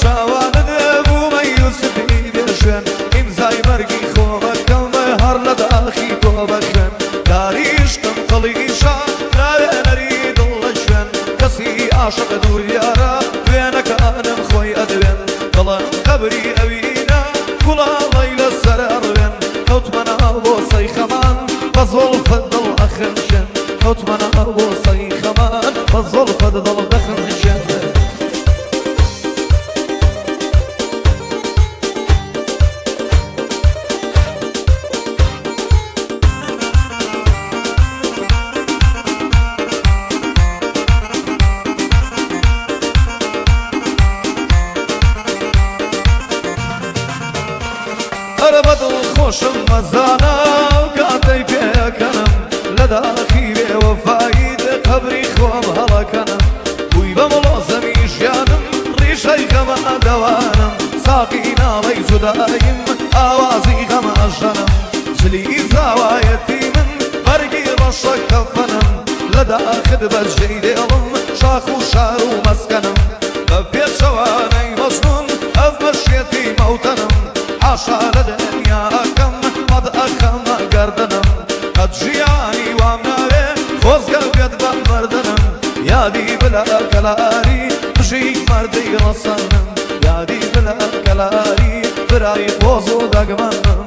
شاوانت بوومە یوسفی دێشێن ئیمزای مەرگی خۆمەکەم هەر لە داخی تۆ بەخێن داریشتم دڵیشە ناوێنەری دڵ لە شوێن کەسی عاشق دووریارە وێنەکانم خۆی ئەدوێن دڵم قەبری ئەوینە گوڵاڵی لەسەر ئەڕوێن کەوتمە ناو بۆ سەی خەمان بە زۆڵفت دڵ ئەخنشێن کەوتمە ناو بۆ سەی خەمان بە زۆڵفت دڵ دەخنشێن هەرە بەدڵ خۆشم مەزانە و کاتەی پێەکەنم لە داخی بێوەفاییت قەبری خۆم هەڵەکەنم بووی بە مڵۆزەمی ژیانم ڕیشەی غەمە دەوانم ساقی ناڵەی جوداییم ئاوازی غەمە ئەژەنم جلی زاوایەتی من بەرگی ڕەشە کەفەنم لە داخت بەرژەی دێڵم شاخ و شار و مەسکەنم بە پێچەوانەی مەزنون ئەف بەشێتی مەوتەنم حاشا لە دنیاکەم قەد ئەکەمە گەردنم قەد ژیانی وام ناوێ خۆزگە بێت بە مەردنم یادی بلە کەلاری بژیک مەردەی ڕەسەنم یادی بلە کەلاری برای خۆز و دەگمەنم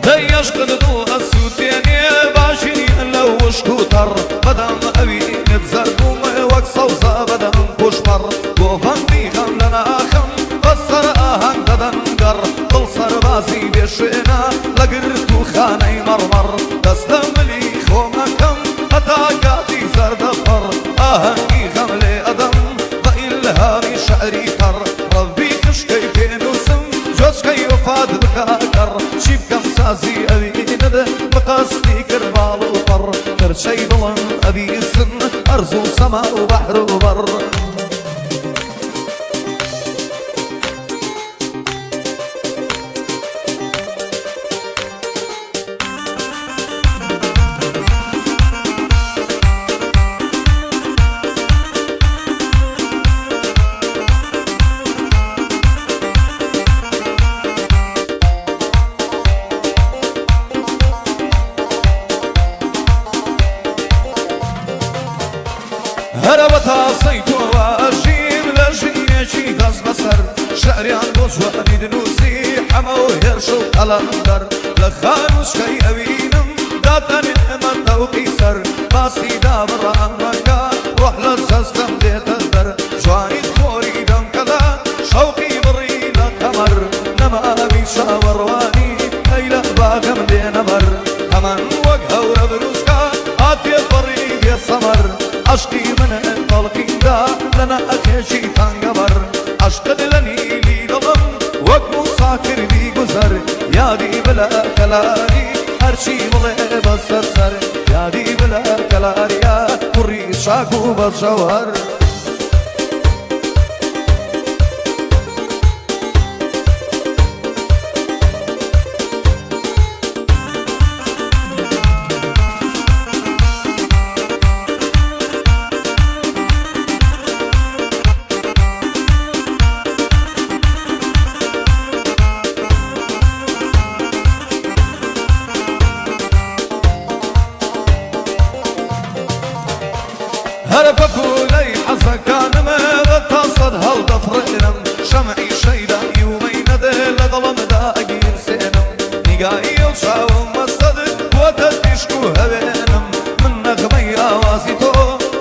دەیەشقت دڵ ئەسووتێنێ باشی لەو وشک و تەڕ بەدەم ئەوینت زەربووم وەک سەوزە بەدەم پوشپەڕ گۆڤەندی خەم لە ناخەم بەسەر ئاهەنگ دەدەن گەڕ دڵ سەربازی بێشوێنە لە گرت و خانەی مەڕمەڕ دەستە ملی خۆمەکەم هەتا کاتی زەردەفەڕ ئاهەنگی خەم لێ ئەدەم بە ئیلهامی شەعری تەڕ ڕەبی خشکەی پێنووسم جۆچکەی وەفات بکاکەڕ چی بکەم سازی ئەوینت بەقەستی کرد باڵ و پەڕ کەرچەی دڵم ئەبیسن ئەرز و سەما و بەحر و بەڕ هەرە بە تاسەی تۆوە ئەژیم لە ژینێکی دەست بەسەر شەعریان بۆ جوانی دنووسی حەمە و هێرش و قەڵەندەر لە خانووشکەی ئەوینم داتەنێمە تەوقی سەر باسی دابڕامەکە ڕۆح لە جەستەم دێتە دەر جوانیت خۆری دەمکەدا شەوقی بڕی لە قەمەر نەماوی شاوەڕوانی ئەی لە باغەم دێنە بەر هەمان وەک هەورە بروسکە هات پێ بڕی بێ سەمەر عشقی منە تەڵقیندا لەنە ئەکێشی تانگەبەر عشقت لە نیلی دڵم وەک موسا کردی گوزەر یادی بلە کەلاری هەرچی بڵێ بەسەر سەر یادی بلە کەلاریە کوڕی شاک و بەجەوهەر هەرە بە پولەی حەزەکانمە بە تاسەد هەڵدەفڕێنم شەمعی شەیدایی و مەینەدێ لە دڵمدا ئەگیرسێنم نیگایی ئەو چاوم مەستەدت بۆتە دیشک و هەوێنم من نەغمەی ئاوازی تۆ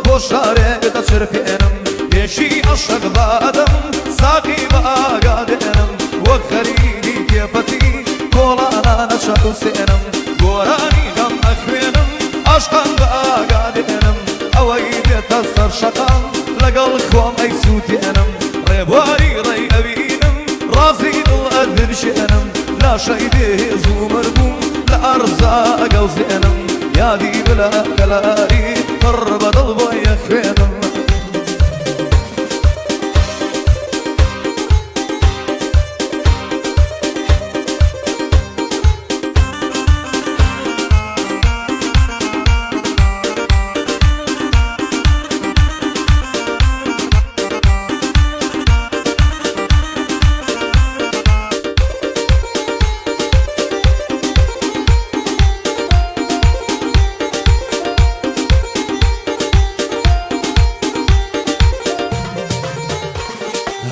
بۆ شارێک دەچرپێنم پێشی عەشق بادەم ساقی بە ئاگادێنم وەک خەریکی کێپەتی کۆڵانانە چەقوسێنم گۆرانی غەم ئەخوێنم عەشقان بە ئاگادێنم ئەوەی بێتە سەر شەقام لەگەڵ خۆم ئەی سووتێنم ڕێبواری ڕێی ئەوینم ڕازی دڵ ئەدرشێنم لاشەی بێهێز و مەربووم لە ئەرزا ئەگەوزێنم یادی بلە کەلاری پڕ بەدڵ بۆ خوێنم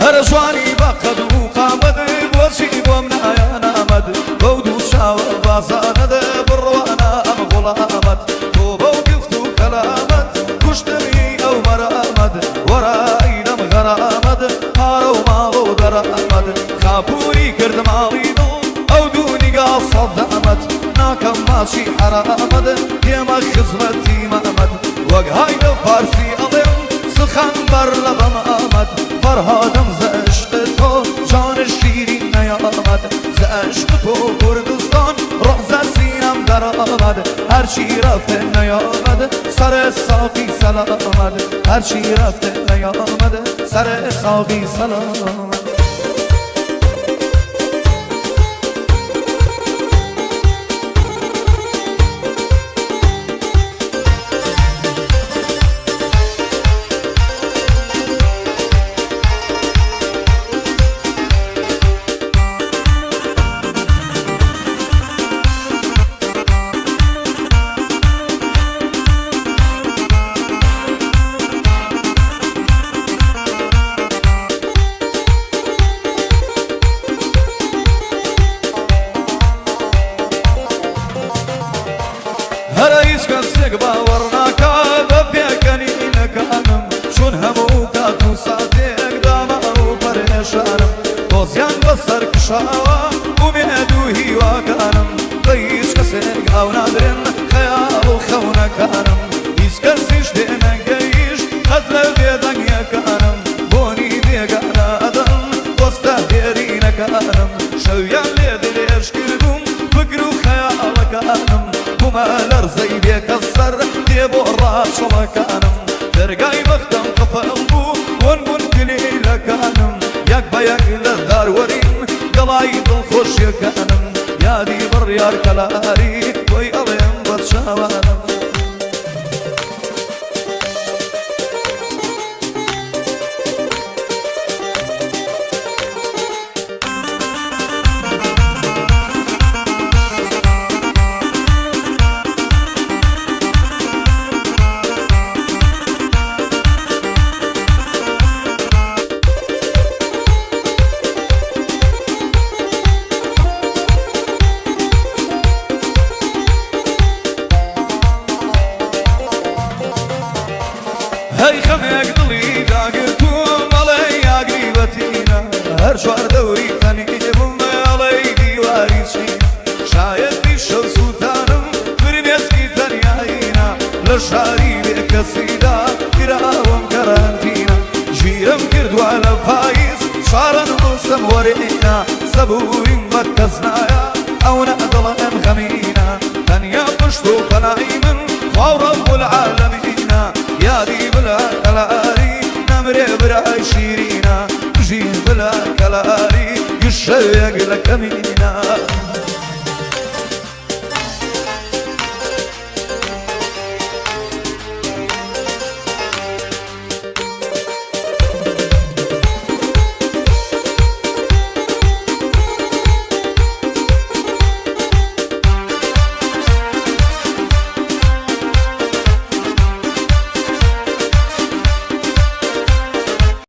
هەر جوانی بەقەد و قامەد بۆچی بۆم نایانامەد بەو دوو چاوە بازانەدە بڕوانە ئەم غوڵامەد تۆ بەو گفت و کەلامەد کوشتنی ئەو مەرامەد وەرایی لەم غەرامەد پارە و ماڵ و دەرامەد خاپووری کرد ماڵی دڵ ئەو دوو نیگا سەد دامەد ناکەم ماچی حرامەد دێمە خزمەتی مەمەد وەک های لە فارسی ئەڵێم سخن بەر لە بەم ئامەد فرهادم ز عشق تو جان شیرین نیامد ز عشق تو کردستان رغز سینم در آمد هرچی رفته نیامد سر ساقی سلامد هرچی رفته نیامد سر ساقی سلامد هەرهیچ کەسێک باوەڕ ناکا بە پێکەنینەکانم چون هەموو کات و ساتێک دامار و پەرێشانم دۆزیان بەسەر کشاوە ومێد و هیواکانم بە هیچ کەسێک ئاو نادرێن خەیاڵ و خەونەکانم هیچ کەسیش دێنەگەیش قەت لە بێدەنگیەکانم بۆنی بێگانە ئەدەم دۆستە دێرینەکانم شەویان لێ درێژ کردوم فکر و خەیاڵەکانم بوومە لەرزەی بێکەسەر دێ بۆ ڕاشەڵەکانم دەرگای بەختەم قەفەڵ بوو ون بوون کلیلەکانم یەک بە یەک لە داروەرین گەڵای دڵخۆشیەکانم یادی بڕیار کەلاری بۆی ئەڵێم بەرچاوانم هەی خەمێک دڵی داگرتووم ئەڵێ یاگریبەتینە هەر چوار دەوری تەنێ بووم ئەڵێ دیواری چینە شایەتی شەو سووتانم فرمێسکی تەنیایینە لە شاری بێکەسیدا گراوم گەرانتینە ژیرم کردووە لە پاییز شارە نووسم وەرێنە سەبوویم بەد کەس نایە ئەو نەدڵەن غەمینە تەنیا پشت و پەنای من خوا ڕەب العالەمینە یادی بلا کەلاری نەمرێ برای شیرینە ژین بلا کەلاری گشەوێک لە کەمینە